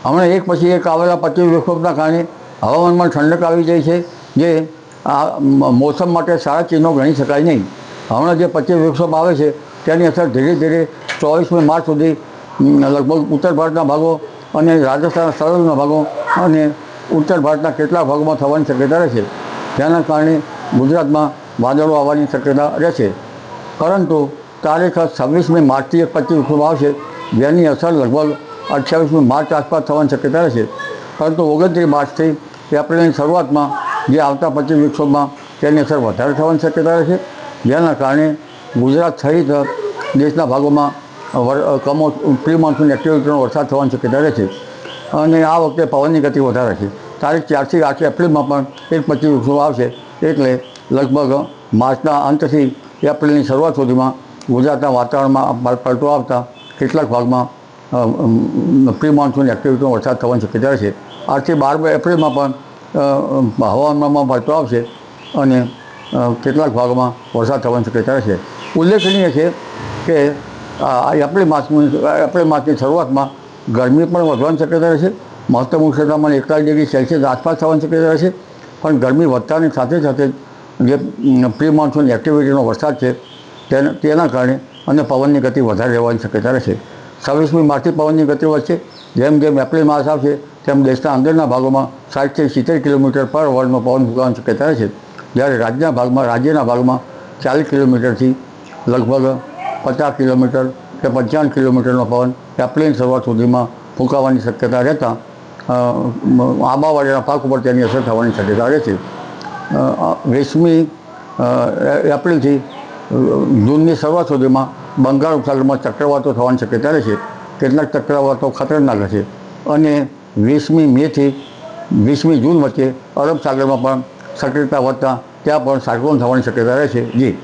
હમણાં એક પછી એક આવેલા 25 વિક્ષોભના કારણે હવામાનમાં ઠંડક આવી જાય છે, જે આ મોસમ માટે સારા ચિહ્નો ગણી શકાય નહીં. હમણાં જે 25 વિક્ષોભ આવે છે તેની અસર ધીરે ધીરે 24મી માર્ચ સુધી લગભગ ઉત્તર ભારતના ભાગો અને રાજસ્થાનના સરહદના ભાગો અને ઉત્તર ભારતના કેટલાક ભાગોમાં થવાની શક્યતા રહેશે. તેના કારણે ગુજરાતમાં વાદળો આવવાની શક્યતા રહેશે. પરંતુ તારીખ 26મી માર્ચથી એક 25 વિક્ષોભ આવશે, જેની અસર લગભગ 28મી માર્ચ આસપાસ થવાની શક્યતા રહેશે. પરંતુ 29 માર્ચથી એપ્રિલની શરૂઆતમાં જે આવતા 25 વિક્ષોભમાં તેની અસર વધારે થવાની શક્યતા રહેશે, જેના કારણે ગુજરાત સહિત દેશના ભાગોમાં પ્રી મોન્સૂન એક્ટિવિટીનો વરસાદ થવાની શક્યતા રહેશે. અને આ વખતે પવનની ગતિ વધારે છે. તારીખ 4થી 8 એપ્રિલમાં પણ એક 25 વિક્ષોભ આવશે, એટલે લગભગ માર્ચના અંતથી એપ્રિલની શરૂઆત સુધીમાં ગુજરાતના વાતાવરણમાં પલટો આવતા કેટલાક ભાગમાં પ્રી મોન્સૂન એક્ટિવિટીનો વરસાદ થવાની શક્યતા રહેશે. 8થી 12 એપ્રિલમાં પણ હવામાનમાં પલટો આવશે અને કેટલાક ભાગોમાં વરસાદ થવાની શક્યતા રહેશે. ઉલ્લેખનીય છે કે એપ્રિલ માસની શરૂઆતમાં ગરમી પણ વધવાની શક્યતા રહેશે. મહત્તમ ઉષ્ણતામાન 41 ડિગ્રી સેલ્સિયસ આસપાસ થવાની શક્યતા રહેશે. પણ ગરમી વધતાની સાથે સાથે જે પ્રી મોન્સૂન એક્ટિવિટીનો વરસાદ છે તેના કારણે અને પવનની ગતિ વધારે રહેવાની શક્યતા રહેશે. 26મી માર્ચથી પવનની ગતિ વધશે. જેમ જેમ એપ્રિલ માસ આવશે તેમ દેશના અંદરના ભાગોમાં 60થી 70 કિલોમીટર પર અવરનો પવન ફૂંકાવાની શક્યતા રહેશે. જ્યારે રાજ્યના ભાગમાં 40 કિલોમીટરથી લગભગ 50 કિલોમીટર કે 55 કિલોમીટરનો પવન એપ્રિલની શરૂઆત સુધીમાં ફૂંકાવાની શક્યતા રહેતા આંબાવાડીના પાક ઉપર તેની અસર થવાની શક્યતા રહેશે. 20મી એપ્રિલથી જૂનની શરૂઆત સુધીમાં બંગાળ ઉપસાગરમાં ચક્રવાતો થવાની શક્યતા રહેશે. કેટલાક ચક્રવાતો ખતરનાક હશે અને 20મી મેથી 20મી જૂન વચ્ચે અરબ સાગરમાં પણ સક્રિયતા વધતા ત્યાં પણ સાયક્લોન થવાની શક્યતા રહેશે. જી.